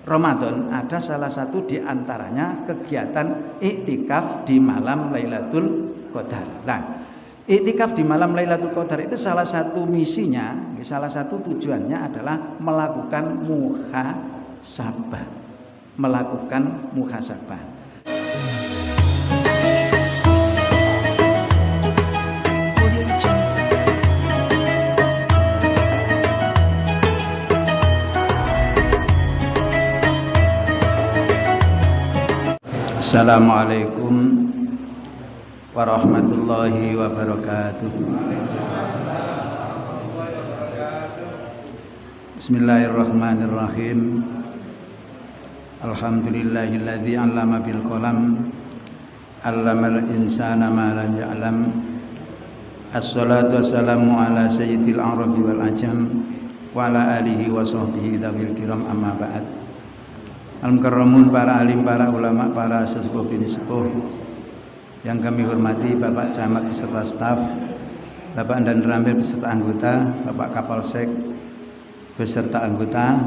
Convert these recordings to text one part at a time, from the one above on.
Ramadan ada salah satu di antaranya kegiatan iktikaf di malam Lailatul Qadar. Nah, iktikaf di malam Lailatul Qadar itu salah satu misinya, salah satu tujuannya adalah melakukan muhasabah. Melakukan muhasabah. Assalamualaikum warahmatullahi wabarakatuh. Bismillahirrahmanirrahim. Alhamdulillahilladzi 'allama bil qalam 'allamal insana ma lam ya'lam. Assalatu wassalamu ala sayyidil a'rabi wal ajam wa ala alihi wa sahbihi dzawil kiram, amma ba'd. Al-mukarramun, para alim, para ulama, para sesepuh bini sepuh yang kami hormati, Bapak Camat beserta staf, Bapak dan Ramil beserta anggota, Bapak Kapolsek beserta anggota,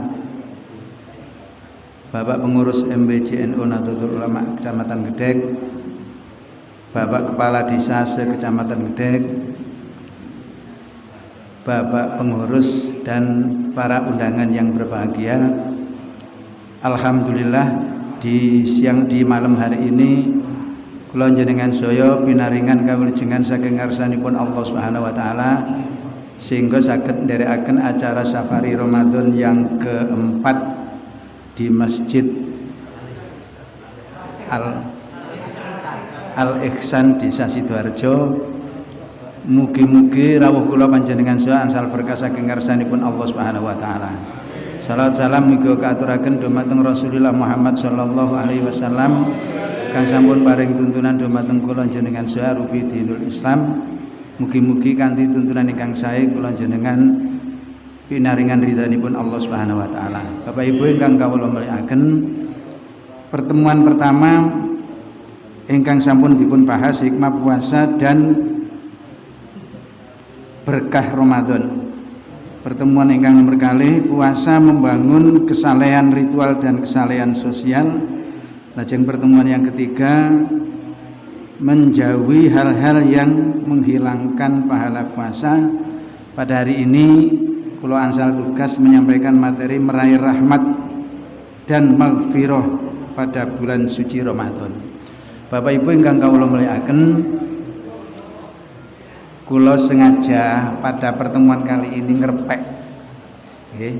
Bapak pengurus MBJNU Nahdlatul Ulama Kecamatan Gedek, Bapak Kepala Desa se-Kecamatan Gedek, Bapak pengurus dan para undangan yang berbahagia. Alhamdulillah di malam hari ini kula njenengan saya pinaringan kawilujengan saking ngarsanipun Allah Subhanahu wa taala sehingga saged nderekaken acara safari Ramadan yang keempat di Masjid Al-Ihsan Desa Sidoarjo. Mugi-mugi rawuh kula panjenengan saya angsal berkah saking ngarsanipun Allah Subhanahu wa taala. Salat salam mugi katuraken dumateng Rasulullah Muhammad sallallahu alaihi wasallam kang sampun paring tuntunan dumateng kula njenengan saha rupi dinul Islam. Mugi-mugi kanthi tuntunan ingkang sae kula njenengan pinaringan ridhanipun Allah Subhanahu wa taala. Bapak Ibu ingkang kawula mulyakaken, pertemuan pertama ingkang sampun dipun bahas hikmah puasa dan berkah Ramadan. Pertemuan ingkang nomor kalih, puasa membangun kesalehan ritual dan kesalehan sosial. Lajeng pertemuan yang ketiga, menjauhi hal-hal yang menghilangkan pahala puasa. Pada hari ini kula ansal tugas menyampaikan materi meraih rahmat dan maghfirah pada bulan suci Ramadan. Bapak Ibu ingkang kawula mulyakaken, kula sengaja pada pertemuan kali ini ngrepek. Nggih,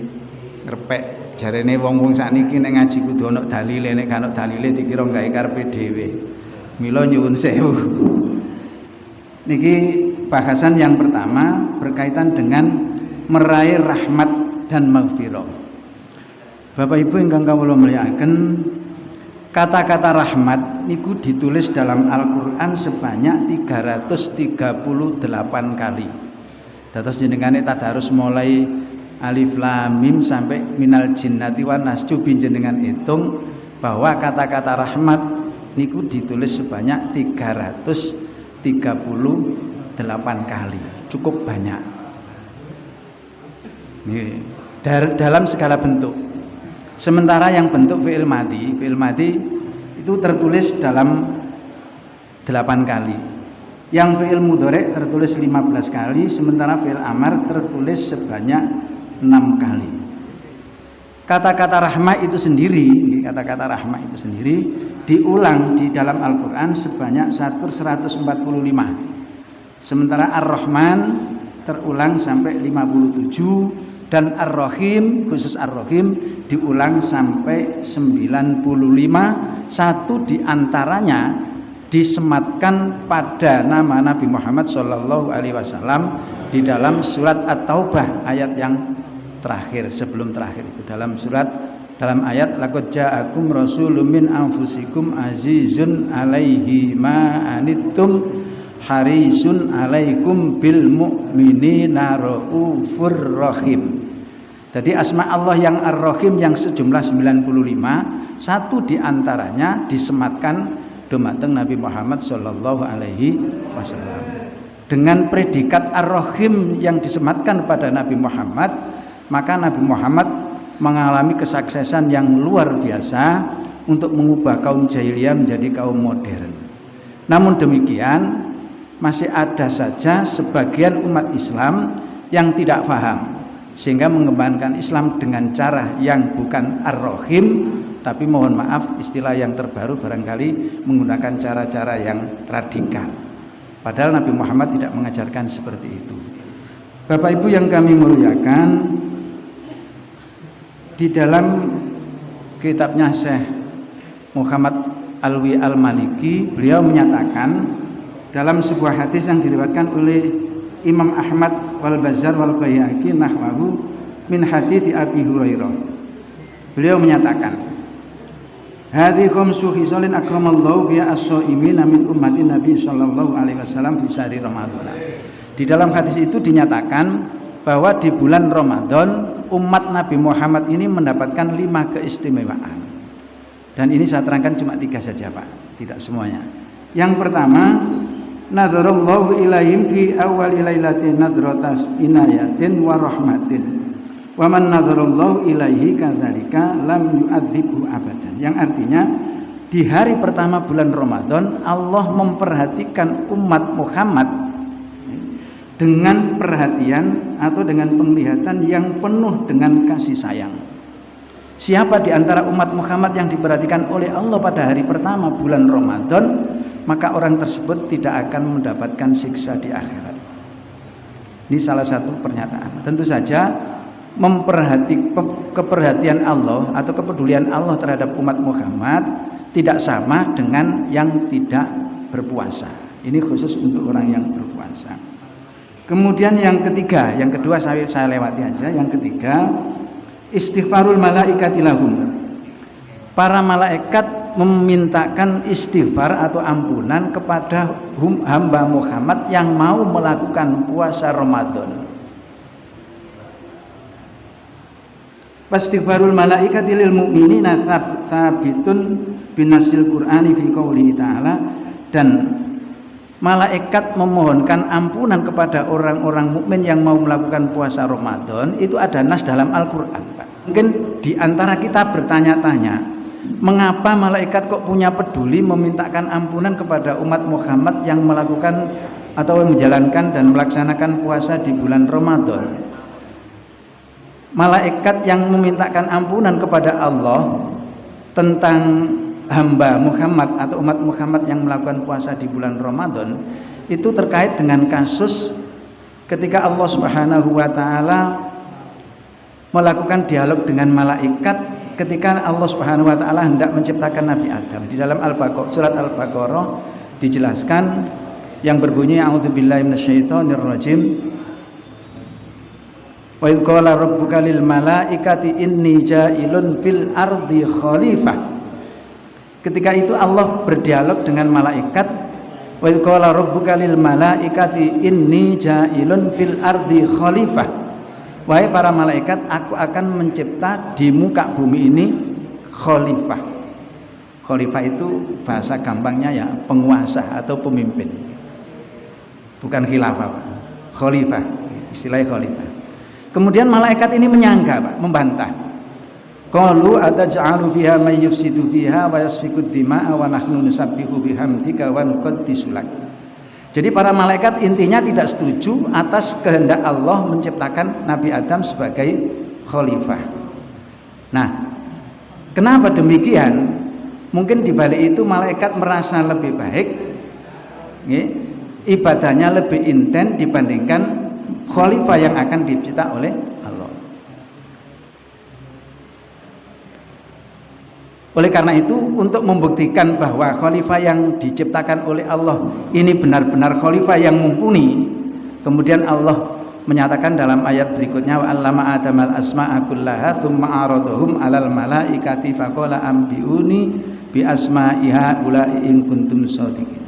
ngrepek jarene wong-wong sakniki nek ngaji kudu ana dalile, nek gak ana dalile dikira gawe karepe dhewe. Mila nyuwun sewu. Niki bahasan yang pertama berkaitan dengan meraih rahmat dan maghfirah. Bapak Ibu ingkang kawula mulyakaken, kata-kata rahmat niku ditulis dalam Al-Qur'an sebanyak 338 kali. Dados jenengane tadarus mulai alif lam mim sampai minal jinnati wan nas, cobi jenengan hitung bahwa kata-kata rahmat niku ditulis sebanyak 338 kali. Cukup banyak. Dalam segala bentuk. Sementara yang bentuk fi'il madhi itu tertulis dalam 8 kali. Yang fi'il mudhari' tertulis 15 kali, sementara fi'il amar tertulis sebanyak 6 kali. Kata-kata rahmah itu sendiri, diulang di dalam Al-Qur'an sebanyak 145. Sementara Ar-Rahman terulang sampai 57. Dan Ar-Rahim, khusus Ar-Rahim diulang sampai 95. Satu diantaranya disematkan pada nama Nabi Muhammad sallallahu alaihi wasallam di dalam surat At-Taubah ayat yang terakhir, sebelum terakhir itu dalam ayat laqad ja'akum rasulun min anfusikum azizun alaihi ma anittum harisun alaikum bil mu'minina raufur rahim. Jadi asma Allah yang Ar-Rahim yang sejumlah 95, satu diantaranya disematkan dumateng Nabi Muhammad sallallahu alaihi wasallam. Dengan predikat Ar-Rahim yang disematkan pada Nabi Muhammad, maka Nabi Muhammad mengalami kesuksesan yang luar biasa untuk mengubah kaum jahiliyah menjadi kaum modern. Namun demikian masih ada saja sebagian umat Islam yang tidak paham sehingga mengembangkan Islam dengan cara yang bukan ar-rahim, tapi mohon maaf istilah yang terbaru barangkali menggunakan cara-cara yang radikal. Padahal Nabi Muhammad tidak mengajarkan seperti itu. Bapak Ibu yang kami muliakan, di dalam kitabnya Syekh Muhammad Alwi Al-Maliki, beliau menyatakan dalam sebuah hadis yang diriwayatkan oleh Imam Ahmad wal Bazzar wal Baihaqi nahwahu min hadits Abi Hurairah. Beliau menyatakan, hadhi khamsu khisalin akramallahu biha as-shaimina min ummati Nabi sallallahu alaihi wasallam fi syahri Ramadan. Di dalam hadis itu dinyatakan bahwa di bulan Ramadan umat Nabi Muhammad ini mendapatkan 5 keistimewaan. Dan ini saya terangkan cuma 3 saja Pak, tidak semuanya. Yang pertama, nadarallahu ilaihim fi awwal lailatin nadratas inayatin wa rahmatin. Wa man nadarallahu ilaihi kadzalika lam yu'adzibhu abadan. Yang artinya di hari pertama bulan Ramadan Allah memperhatikan umat Muhammad dengan perhatian atau dengan penglihatan yang penuh dengan kasih sayang. Siapa di antara umat Muhammad yang diperhatikan oleh Allah pada hari pertama bulan Ramadan, maka orang tersebut tidak akan mendapatkan siksa di akhirat. Ini salah satu pernyataan. Tentu saja keperhatian Allah atau kepedulian Allah terhadap umat Muhammad tidak sama dengan yang tidak berpuasa. Ini khusus untuk orang yang berpuasa. Kemudian yang ketiga, yang kedua saya lewati aja. Yang ketiga, istighfarul malaikati lahum. Para malaikat memintakan istighfar atau ampunan kepada hamba Muhammad yang mau melakukan puasa Ramadan. Istighfarul malaikati lil mu'minina tsabitun binasil Qur'ani fi qouli ta'ala, dan malaikat memohonkan ampunan kepada orang-orang mukmin yang mau melakukan puasa Ramadan itu ada nas dalam Al-Qur'an, Pak. Mungkin di antara kita bertanya-tanya, mengapa malaikat kok punya peduli memintakan ampunan kepada umat Muhammad yang melakukan atau menjalankan dan melaksanakan puasa di bulan Ramadan? Malaikat yang memintakan ampunan kepada Allah tentang hamba Muhammad atau umat Muhammad yang melakukan puasa di bulan Ramadan itu terkait dengan kasus ketika Allah Subhanahu wa taala melakukan dialog dengan malaikat ketika Allah Subhanahu wa taala hendak menciptakan Nabi Adam. Di dalam surat Al-Baqarah dijelaskan yang berbunyi a'udzubillahi minasyaitonirrajim. Wa idz qala rabbuka lil malaikati inni ja'ilun fil ardi khalifah. Ketika itu Allah berdialog dengan malaikat. Wa idz qala rabbuka lil malaikati inni ja'ilun fil ardi khalifah. Wahai para malaikat, aku akan mencipta di muka bumi ini khalifah. Khalifah itu bahasa gampangnya ya penguasa atau pemimpin. Bukan khilafah, Pak. Khalifah, istilahnya khalifah. Kemudian malaikat ini menyangka, Pak, membantah. Qalu ataj'alu fiha may yufsidu fiha wa yasfiku dima'a wa nahnu nusabbihu bihamdika wa nuqaddisu lak. Jadi para malaikat intinya tidak setuju atas kehendak Allah menciptakan Nabi Adam sebagai khalifah. Nah, kenapa demikian? Mungkin di balik itu malaikat merasa lebih baik, ibadahnya lebih intens dibandingkan khalifah yang akan dicipta oleh Allah. Oleh karena itu, untuk membuktikan bahwa khalifah yang diciptakan oleh Allah ini benar-benar khalifah yang mumpuni, kemudian Allah menyatakan dalam ayat berikutnya, wa 'allama adamal asma'a kullaha tsumma 'aradahum 'alal malaikati faqala ambiuni bi asma'iha ula'i in kuntum shadiqin.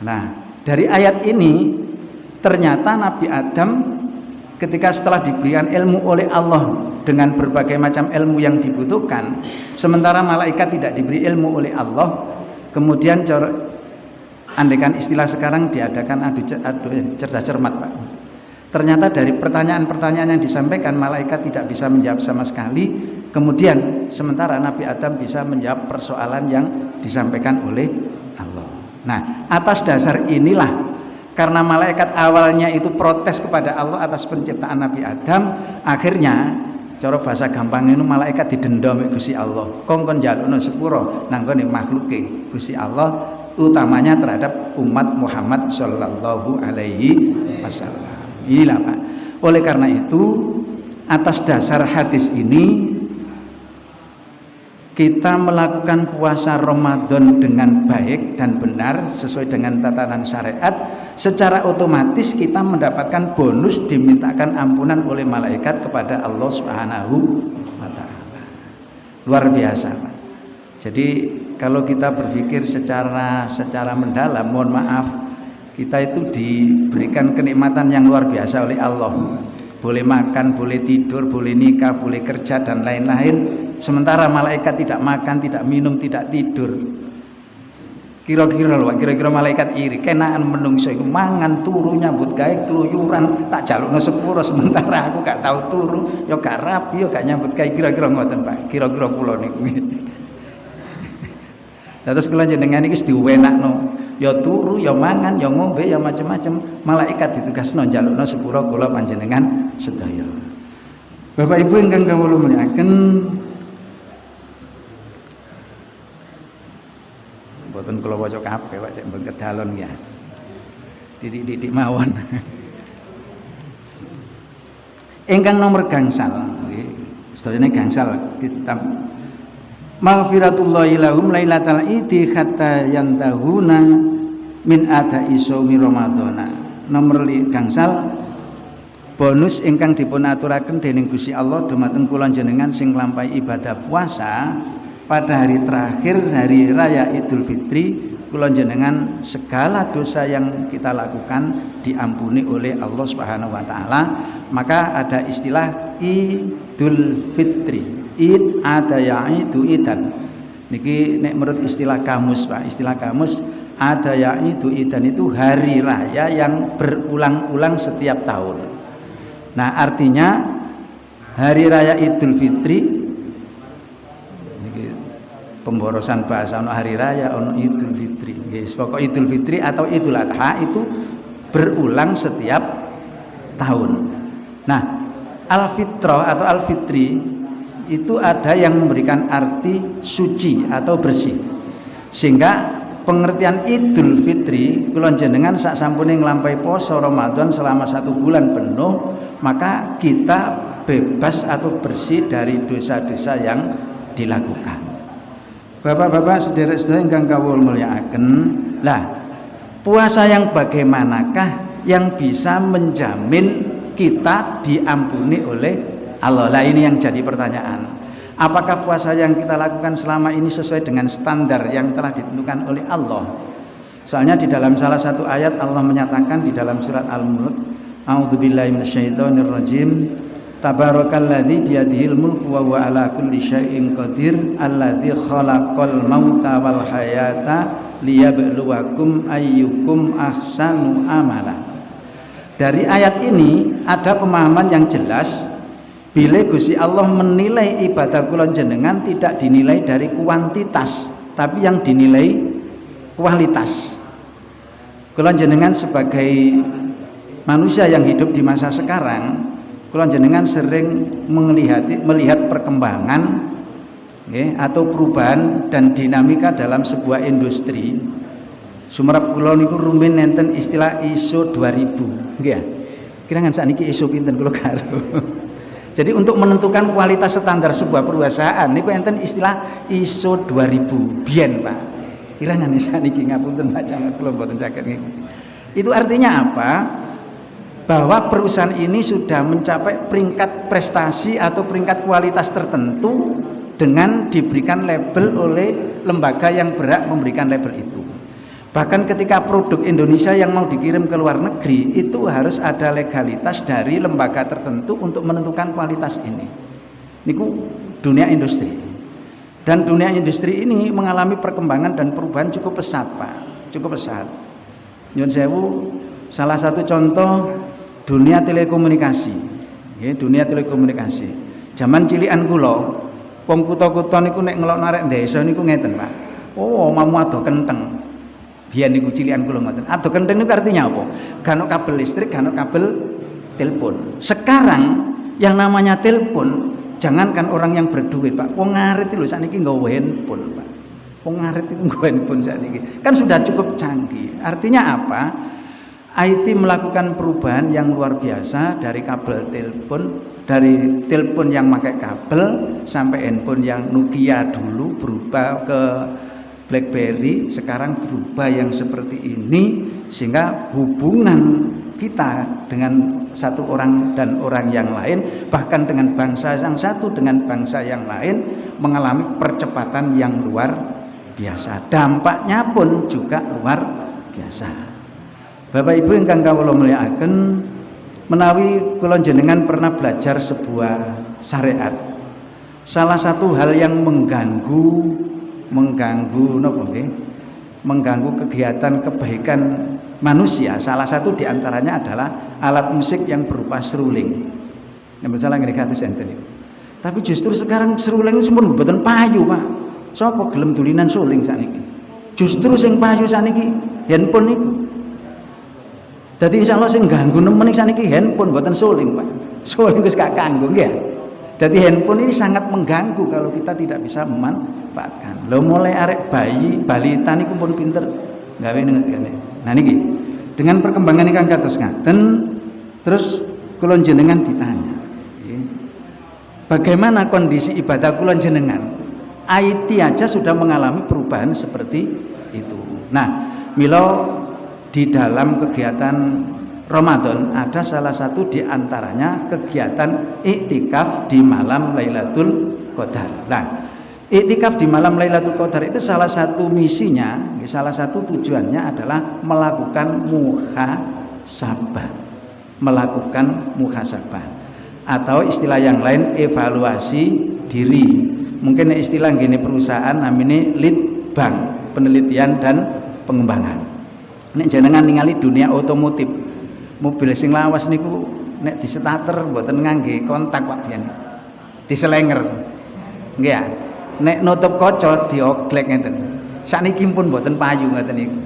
Nah, dari ayat ini ternyata Nabi Adam ketika setelah diberikan ilmu oleh Allah dengan berbagai macam ilmu yang dibutuhkan, sementara malaikat tidak diberi ilmu oleh Allah, kemudian andaikan istilah sekarang diadakan adu cerdas cermat, Pak. Ternyata dari pertanyaan-pertanyaan yang disampaikan malaikat tidak bisa menjawab sama sekali. Kemudian sementara Nabi Adam bisa menjawab persoalan yang disampaikan oleh Allah. Nah, atas dasar inilah, karena malaikat awalnya itu protes kepada Allah atas penciptaan Nabi Adam, akhirnya cara bahasa gampang itu malaikat didenda oleh Gusti Allah. Kongkon jalukno sepuro nanggone makhluke Gusti Allah, utamanya terhadap umat Muhammad sallallahu alaihi wasallam. Inilah Pak. Oleh karena itu, atas dasar hadis ini kita melakukan puasa Ramadan dengan baik dan benar sesuai dengan tatanan syariat, secara otomatis kita mendapatkan bonus dimintakan ampunan oleh malaikat kepada Allah Subhanahu wa taala. Luar biasa, Pak. Jadi kalau kita berpikir secara mendalam, mohon maaf, kita itu diberikan kenikmatan yang luar biasa oleh Allah. Boleh makan, boleh tidur, boleh nikah, boleh kerja dan lain-lain. Sementara malaikat tidak makan, tidak minum, tidak tidur. Kira-kira malaikat iri, kenaan menungso iku mangan turu nyambut gawe keluyuran, tak jalukno sepuro sementara aku gak tahu turu, ya gak rapi, ya gak nyambut gawe, kira-kira ngoten Pak. Kira-kira kula niku. Terus kula jenengan iki wis diwenakno, ya turu, ya mangan, ya ngombe, ya macam-macam. Malaikat ditugasno njalukno sepuro kula panjenengan sedaya. Bapak Ibu ingkang kawula mulyakaken, mboten kula waca kabeh Pak, cek mboten kedalon ya. Didik-didik mawon. Ingkang nomor gangsal, nggih. Sedayane gangsal kitab Maghfiratullahi lahum lailatal idi hatta yantahuna min ada'i shaumi ramadhana. Nomor gangsal, bonus ingkang dipun aturaken dening Gusti Allah dumateng kula jenengan sing nglampahi ibadah puasa pada hari terakhir hari raya Idul Fitri, kula jenengan segala dosa yang kita lakukan diampuni oleh Allah Subhanahu wa taala. Maka ada istilah Idul Fitri. Id ada yaitu idan. Niki nek menurut istilah kamus Pak, istilah kamus ada yaitu idan itu hari raya yang berulang-ulang setiap tahun. Nah, artinya hari raya Idul Fitri niki pemborosan bahasa, ono hari raya, ono Idul Fitri. Nggih, pokok Idul Fitri atau Idul Adha itu berulang setiap tahun. Nah, Al-Fitrah atau Al-Fitri itu ada yang memberikan arti suci atau bersih, sehingga pengertian Idul Fitri kula jenengan sak sampune nglampahi poso Ramadan selama 1 bulan penuh, maka kita bebas atau bersih dari dosa-dosa yang dilakukan. Bapak-bapak sedherek-sedherek ingkang kawula mulyakaken, lah puasa yang bagaimanakah yang bisa menjamin kita diampuni oleh Allah? Lah ini yang jadi pertanyaan. Apakah puasa yang kita lakukan selama ini sesuai dengan standar yang telah ditentukan oleh Allah? Soalnya di dalam salah satu ayat Allah menyatakan di dalam surat Al-Mulk, A'udzubillahi minasyaitonirrajim, Tabarakalladzi biyadihil mulku wa huwa ala kulli syai'in qadir, alladzi khalaqal mauta wal hayata liyabluwakum ayyukum ahsanu amala. Dari ayat ini ada pemahaman yang jelas, bila Gusti Allah menilai ibadah kula jenengan tidak dinilai dari kuantitas, tapi yang dinilai kualitas. Kula jenengan sebagai manusia yang hidup di masa sekarang, kula jenengan sering melihat perkembangan atau perubahan dan dinamika dalam sebuah industri. Sumerep kula niku rumin nenten istilah ISO 2000, nggih. Kira-kira sakniki ISO pinten kula karo. Jadi untuk menentukan kualitas standar sebuah perusahaan niku enten istilah ISO 2000 biyen Pak. Kira-kira sakniki ngapunten Pak Camat kula mboten saged ngikuti. Itu artinya apa? Bahwa perusahaan ini sudah mencapai peringkat prestasi atau peringkat kualitas tertentu dengan diberikan label oleh lembaga yang berhak memberikan label itu. Bahkan ketika produk Indonesia yang mau dikirim ke luar negeri itu harus ada legalitas dari lembaga tertentu untuk menentukan kualitas ini. Niku dunia industri. Dan dunia industri ini mengalami perkembangan dan perubahan cukup pesat Pak, cukup pesat. Nyun sewu, salah satu contoh dunia telekomunikasi. Nggih, dunia telekomunikasi. Zaman cilikan kula, wong kutha-kutha niku nek ngelokno arek desa niku ngeten, Pak. Oh, mamu ado kenteng. Biyen niku cilikan kula ngoten. Ado kenteng niku artinya apa? Gano kabel listrik, gano kabel telepon. Sekarang yang namanya telepon, jangankan orang yang berduit, Pak. Wong ngarit lho sakniki nggawa handphone, Pak. Wong ngarit iku nggawa handphone sakniki. Kan sudah cukup canggih. Artinya apa? IT melakukan perubahan yang luar biasa dari kabel telepon, dari telepon yang pakai kabel sampai handphone yang Nokia dulu berubah ke BlackBerry, sekarang berubah yang seperti ini, sehingga hubungan kita dengan satu orang dan orang yang lain, bahkan dengan bangsa yang satu dengan bangsa yang lain, mengalami percepatan yang luar biasa. Dampaknya pun juga luar biasa. Bapak Ibu ingkang kawula mulyakaken, menawi kula jenengan pernah belajar sebuah syariat, salah satu hal yang mengganggu napa nggih? Mengganggu kegiatan kebaikan manusia, salah satu diantaranya adalah alat musik yang berupa seruling. Yang masalah ngene kados enten niku. Tapi justru sekarang seruling itu pun mboten payu, Pak. Sapa gelem dulinan suling sakniki? Justru sing payu sakniki handphone niku. Dadi insyaallah sing ganggu nemen sakniki handphone mboten suling, Pak. Suling wis gak kanggo nggih. Jadi handphone ini sangat mengganggu kalau kita tidak bisa memanfaatkan. Lho mulai arek bayi, balita niku pun pinter gawe ngene. Nah niki dengan perkembangan ingkang kados ngaten, terus kula jenengan ditanya, bagaimana kondisi ibadah kula jenengan? IT aja sudah mengalami perubahan seperti itu. Nah, mila di dalam kegiatan Ramadan ada salah satu di antaranya kegiatan iktikaf di malam Lailatul Qadar. Nah, iktikaf di malam Lailatul Qadar itu salah satu misinya, salah satu tujuannya adalah melakukan muhasabah atau istilah yang lain evaluasi diri. Mungkin istilah gini perusahaan namanya lead bank, penelitian dan pengembangan. Nek jenengan ningali dunia otomotif, mobil sing lawas niku nek disetater mboten ngangge kontak Pak biyen. Diselenger. Nggih ya. Nek nutup kaca dioglek ngeten. Sakniki pun mboten payu ngoten niku.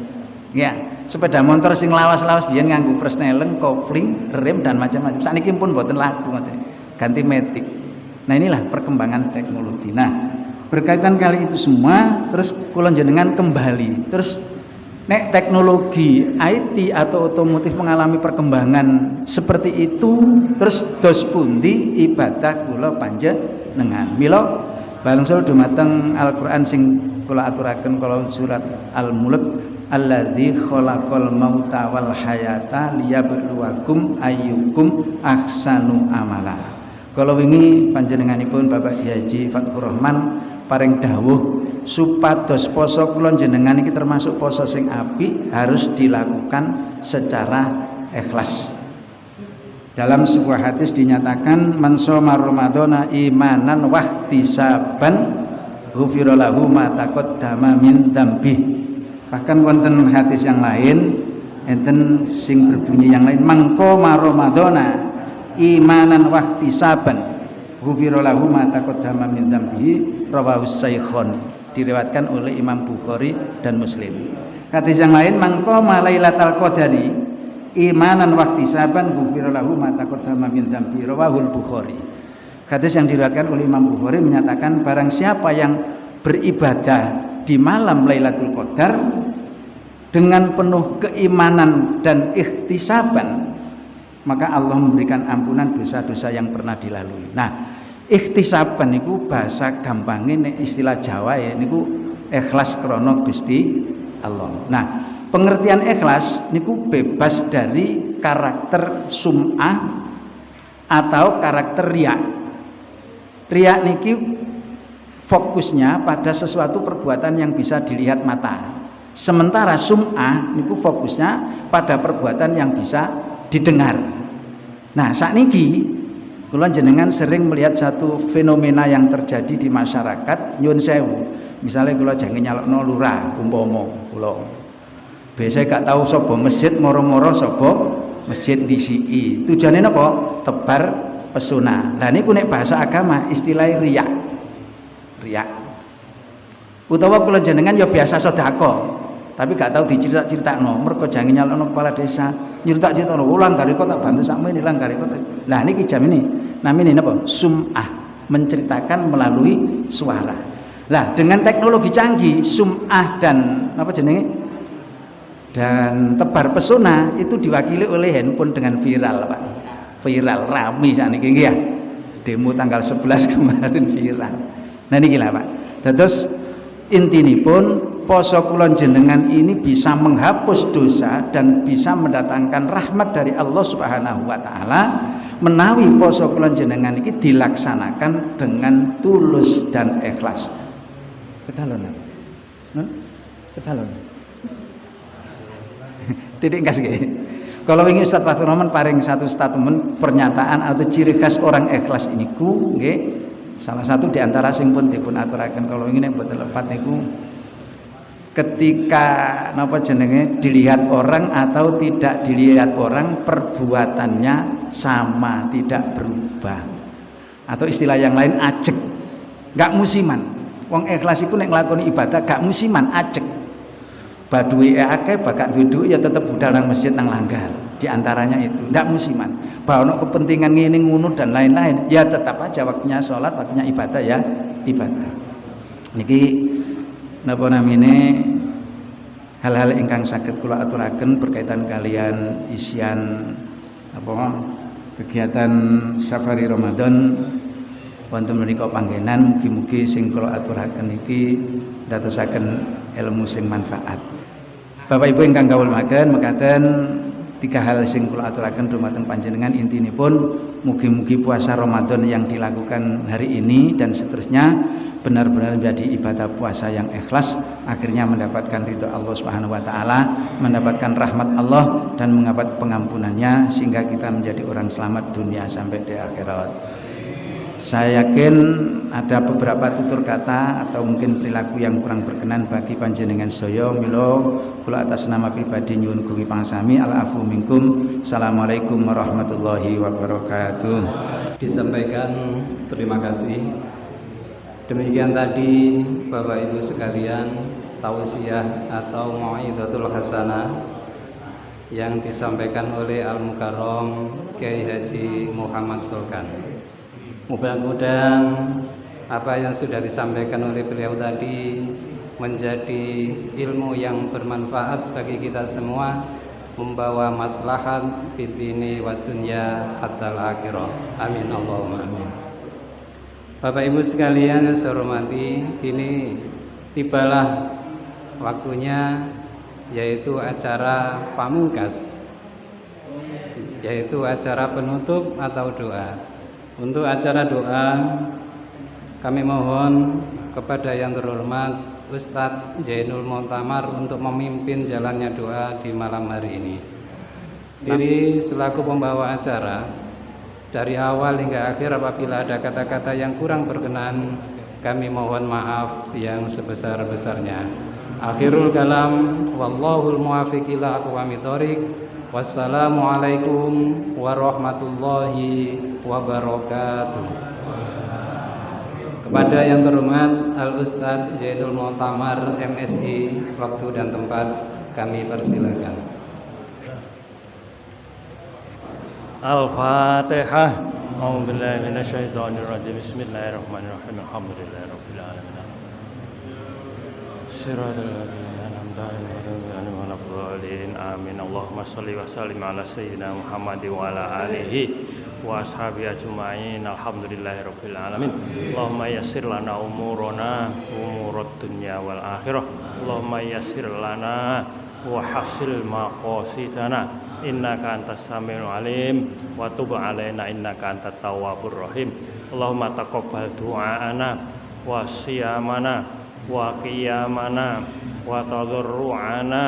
Ya, sepeda motor sing lawas-lawas biyen nganggo persneleng, kopling, rem dan macam-macam. Sakniki pun mboten laku ngoten. Ganti matic. Nah, inilah perkembangan teknologi. Nah, berkaitan kali itu semua terus kula jenengan kembali. Terus nek teknologi IT atau otomotif mengalami perkembangan seperti itu, terus dos pundi ibadah kula panjenengan. Mila balungsul dumateng Al-Qur'an sing kula aturaken kala surat Al-Mulk, alladzi khalaqal mauta wal hayata liyabluwakum ayyukum ahsanu amala. Kala wingi panjenenganipun Bapak Haji Fathur Rahman paring dawuh supados poso kula jenengan iki termasuk poso sing apik harus dilakukan secara ikhlas. Dalam sebuah hadis dinyatakan man shoma ramadhana imanan wahtisaban ghufira lahu ma taqaddama min dzambi. Bahkan wonten hadis yang lain enten sing berbunyi yang lain mangko ramadhana imanan wahtisaban ghufira lahu ma taqaddama min dzambi rawahu Syaikhan, diriwayatkan oleh Imam Bukhari dan Muslim. Hadis yang lain mangqama lailatal qadari imanan wahtisaban ghufira lahu ma taqaddama min dzambi rawahul Bukhari. Hadis yang diriwayatkan oleh Imam Bukhari menyatakan barang siapa yang beribadah di malam Lailatul Qadar dengan penuh keimanan dan ikhtisaban, maka Allah memberikan ampunan dosa-dosa yang pernah dilalui. Nah, ikhtisaban niku bahasa gampangnya istilah Jawa ya niku ikhlas krana Gusti Allah. Nah, pengertian ikhlas niku bebas dari karakter sum'ah atau karakter riya. Riya niki fokusnya pada sesuatu perbuatan yang bisa dilihat mata. Sementara sum'ah niku fokusnya pada perbuatan yang bisa didengar. Nah, sakniki kula jenengan sering melihat satu fenomena yang terjadi di masyarakat nyuwun sewu. Misalnya kula jange nyalokno lurah umpama kula. Biasa gak tahu sapa masjid moro-moro sapa masjid disiki. Tujuane napa? Tebar pesona. Lah niku nek bahasa agama istilah riya. Riya. Utawa kula jenengan ya biasa sedekah. Tapi gak tahu dicerita-critakno, mergo jange nyalokno kepala desa, nyerita-critakno ulang kali kok tak bantu sakmene ilang kali kok. Lah niki jam ini namanya napa? Sum'ah, menceritakan melalui suara. Lah dengan teknologi canggih, sum'ah dan apa jenenge? Dan tebar pesona itu diwakili oleh handphone dengan viral, Pak. Viral rame sakniki nggih ya. Demo tanggal 11 kemarin viral. Nah niki lah, Pak. Terus intinipun poso kulon jenengan ini bisa menghapus dosa dan bisa mendatangkan rahmat dari Allah Subhanahu wa taala menawi poso kulon jenengan ini dilaksanakan dengan tulus dan ikhlas. Ketalon. Ketalon. Titik kas nggih. Kalau ingin Ustaz Fathur Rahman paring satu statement pernyataan atau ciri khas orang ikhlas niku nggih. Salah satu di antara sing pun dipun aturaken kalau ingin mboten lepat niku ketika napa jenenge dilihat orang atau tidak dilihat orang perbuatannya sama tidak berubah atau istilah yang lain ajek gak musiman. Wong ikhlas iku nek nglakoni ibadah gak musiman ajek baduwe akeh bakat duwe ya tetep budal nang masjid nang langgar di antaranya itu ndak musiman bahwa kepentingan ngene ngono dan lain-lain ya tetap aja waktunya sholat waktunya ibadah ya ibadah niki napa namine hal-hal ingkang saged kula aturaken berkaitan kalian isian apa kegiatan safari Ramadan wonten menika panggenan mugi-mugi sing kula aturaken iki dadosaken ilmu sing manfaat. Bapak Ibu ingkang kawula mekaten 3 hal sing kula aturaken dumateng panjenengan intinipun mugi-mugi puasa Ramadan yang dilakukan hari ini dan seterusnya benar-benar menjadi ibadah puasa yang ikhlas akhirnya mendapatkan ridho Allah Subhanahu wa taala, mendapatkan rahmat Allah dan mendapat pengampunannya sehingga kita menjadi orang selamat dunia sampai di akhirat. Saya yakin ada beberapa tutur kata atau mungkin perilaku yang kurang berkenan bagi panjenengan saya mila kula atas nama pribadi nyuwun gumi pangsami al-afu minkum. Assalamualaikum warahmatullahi wabarakatuh. Disampaikan terima kasih. Demikian tadi Bapak Ibu sekalian tausiah atau mau'izatul hasanah yang disampaikan oleh Al-Mukarram Kiai Haji Muhammad Sulkan. Mudah-mudahan apa yang sudah disampaikan oleh beliau tadi menjadi ilmu yang bermanfaat bagi kita semua, membawa maslahat fid dini wa dunya hatta al-akhirah. Amin Allahumma amin. Bapak Ibu sekalian yang saya hormati, kini tibalah waktunya yaitu acara pamungkas, yaitu acara penutup atau doa. Untuk acara doa kami mohon kepada yang terhormat Ustadz Jainul Montamar untuk memimpin jalannya doa di malam hari ini. Diri selaku pembawa acara dari awal hingga akhir apabila ada kata-kata yang kurang berkenan kami mohon maaf yang sebesar-besarnya. Akhirul kalam wallahul muwaffiq ila aqwamit thoriq. Wassalamualaikum warahmatullahi wabarakatuh. Kepada yang terhormat Al-Ustadz Zainul Montamar MSI, waktu dan tempat kami persilakan. Al-Fatihah. A'udzubillahi minasyaitonir rajim. Bismillahirrahmanirrahim. Alhamdulillahirabbil alamin. Shiratal ladzina an'amta 'alaihim ghairil amin. Allahumma shalli wa sallim ala sayyidina Muhammad wa ala alihi wa ashabihi ajma'in. Alhamdulillahirabbil alamin. Allahumma yassir lana umurana umurad dunya wal akhirah. Allahumma yassir lana wa hasil maqasidana innaka antas samiul alim wa tub alaina innaka antat tawwabur rahim. Allahumma taqabbal du'aana wa siyamana wa qiyamana wa tadarru'ana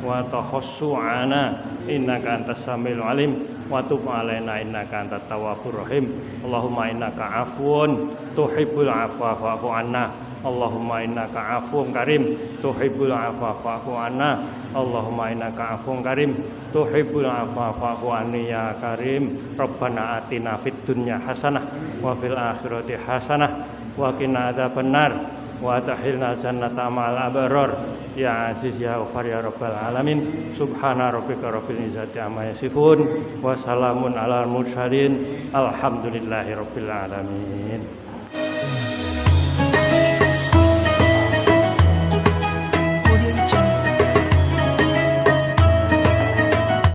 wa tahussu 'ana innaka antas samiul alim wa tub 'alaina innaka antat tawwabur rahim. Allahumma innaka 'afuwun tuhibbul 'afwa fa'fu 'anna. Allahumma innaka 'afuwun karim tuhibbul 'afwa fa'fu 'anna. Allahumma innaka 'afuwun karim tuhibbul 'afwa fa'fu 'anni ya karim. Rabbana atina fid dunya hasanah wa fil akhirati hasanah wa qina adzabannar wa tahilna jannata ma'al abrar ya aziz ya ghafar ya rabbal alamin. Subhana rabbika rabbil izzati amma yasifun wa salamun alal mursalin alhamdulillahi rabbil alamin.